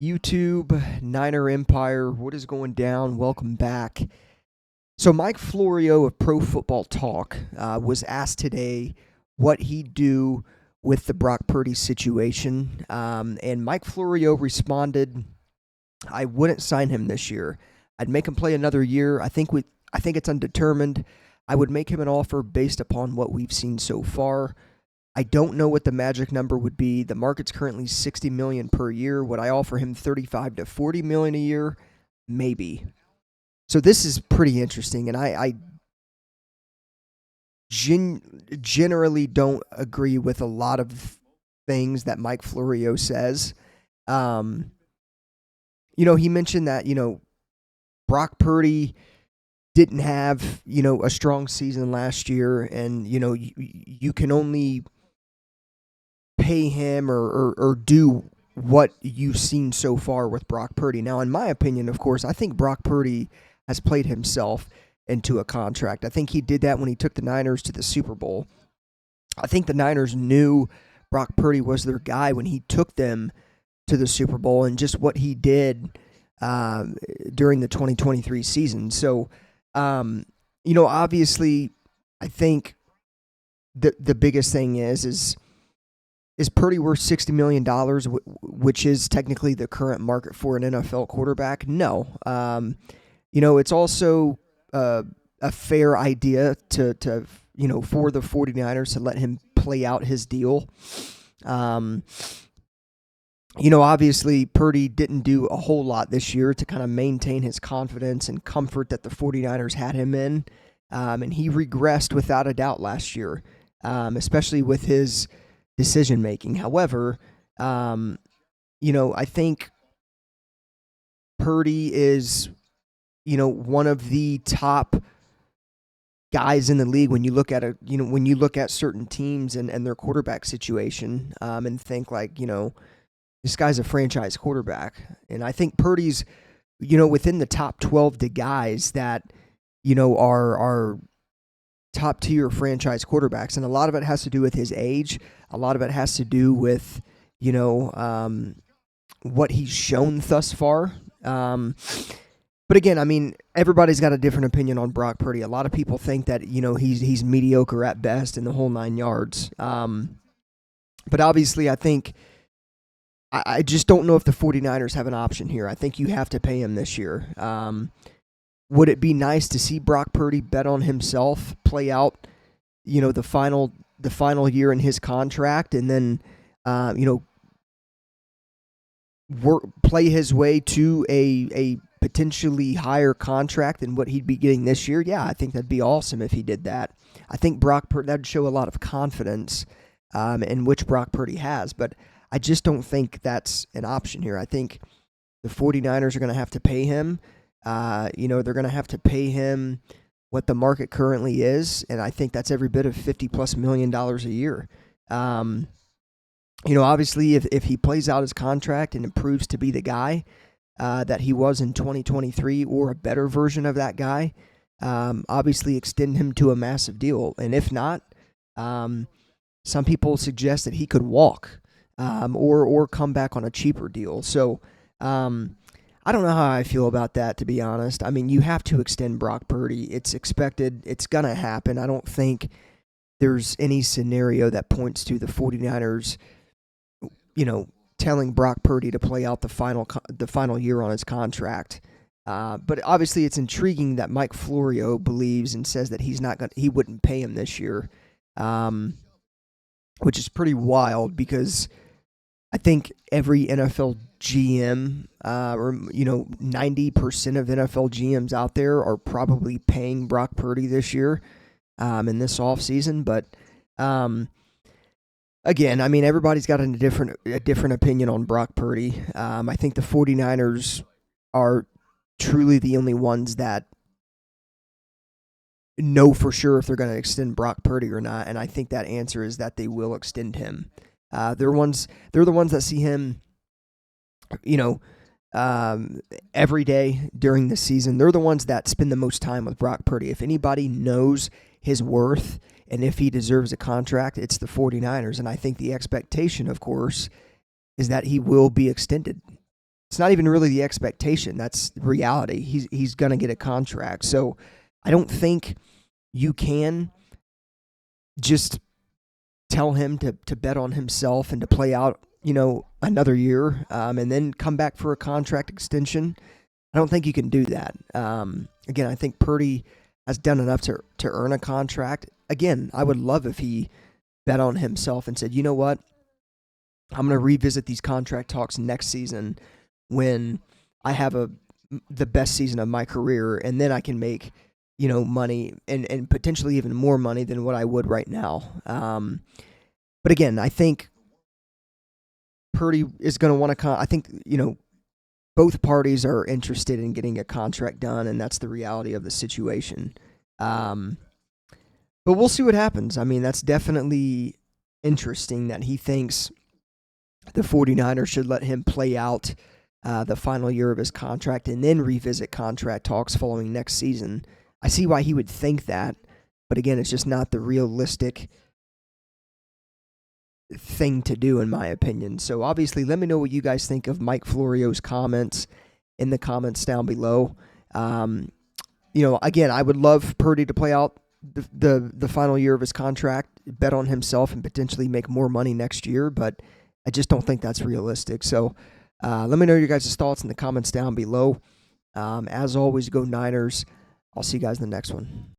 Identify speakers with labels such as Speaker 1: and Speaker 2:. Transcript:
Speaker 1: YouTube, Niner Empire, what is going down? Welcome back. So, Mike Florio of Pro Football Talk was asked today what he'd do with the Brock Purdy situation. And Mike Florio responded, I wouldn't sign him this year. I'd make him play another year. I think it's undetermined. I would make him an offer based upon what we've seen so far. I don't know what the magic number would be. The market's currently $60 million per year. Would I offer him $35 to $40 million a year? Maybe. So this is pretty interesting, and I generally don't agree with a lot of things that Mike Florio says. He mentioned that Brock Purdy didn't have a strong season last year, and you can only pay him or do what you've seen so far with Brock Purdy. Now, in my opinion, of course, I think Brock Purdy has played himself into a contract. I think he did that when he took the Niners to the Super Bowl. I think the Niners knew Brock Purdy was their guy when he took them to the Super Bowl and just what he did during the 2023 season. So, obviously, I think the biggest thing is Purdy worth $60 million, which is technically the current market for an NFL quarterback? No. It's also a fair idea to for the 49ers to let him play out his deal. Obviously, Purdy didn't do a whole lot this year to kind of maintain his confidence and comfort that the 49ers had him in. And he regressed without a doubt last year, especially with his decision making. However, I think Purdy is, one of the top guys in the league when you look at certain teams and their quarterback situation, and think like, this guy's a franchise quarterback. And I think Purdy's, within the top 12 to guys that, are top tier franchise quarterbacks. And a lot of it has to do with his age. A lot of it has to do with, what he's shown thus far. But again, I mean, everybody's got a different opinion on Brock Purdy. A lot of people think that, he's mediocre at best in the whole 9 yards. But obviously, I think I just don't know if the 49ers have an option here. I think you have to pay him this year. Would it be nice to see Brock Purdy bet on himself, play out, the final year in his contract, and then, play his way to a potentially higher contract than what he'd be getting this year? Yeah, I think that'd be awesome if he did that. I think that'd show a lot of confidence, in which Brock Purdy has, but I just don't think that's an option here. I think the 49ers are going to have to pay him. They're going to have to pay him what the market currently is, and I think that's every bit of $50+ million a year. Obviously, if he plays out his contract and improves to be the guy that he was in 2023 or a better version of that guy, obviously extend him to a massive deal. And if not, some people suggest that he could walk. Or come back on a cheaper deal. So I don't know how I feel about that, to be honest. I mean, you have to extend Brock Purdy. It's expected. It's going to happen. I don't think there's any scenario that points to the 49ers, telling Brock Purdy to play out the final year on his contract. But obviously, it's intriguing that Mike Florio believes and says that he wouldn't pay him this year, which is pretty wild because I think every NFL GM, or 90% of NFL GMs out there are probably paying Brock Purdy this year, in this offseason. But again, I mean, everybody's got a different opinion on Brock Purdy. I think the 49ers are truly the only ones that know for sure if they're going to extend Brock Purdy or not, and I think that answer is that they will extend him. They're the ones that see him, every day during the season. They're the ones that spend the most time with Brock Purdy. If anybody knows his worth and if he deserves a contract, it's the 49ers. And I think the expectation, of course, is that he will be extended. It's not even really the expectation. That's reality. He's going to get a contract. So I don't think you can just tell him to bet on himself and to play out, another year, and then come back for a contract extension. I don't think you can do that. Again, I think Purdy has done enough to earn a contract. Again, I would love if he bet on himself and said, you know what, I'm going to revisit these contract talks next season when I have the best season of my career, and then I can make money and potentially even more money than what I would right now. But again, I think Purdy is going to want to. I think both parties are interested in getting a contract done, and that's the reality of the situation. But we'll see what happens. I mean, that's definitely interesting that he thinks the 49ers should let him play out the final year of his contract and then revisit contract talks following next season. I see why he would think that, but again, it's just not the realistic thing to do, in my opinion. So obviously, let me know what you guys think of Mike Florio's comments in the comments down below. Again, I would love Purdy to play out the final year of his contract, bet on himself, and potentially make more money next year, but I just don't think that's realistic. So let me know your guys' thoughts in the comments down below. As always, go Niners. I'll see you guys in the next one.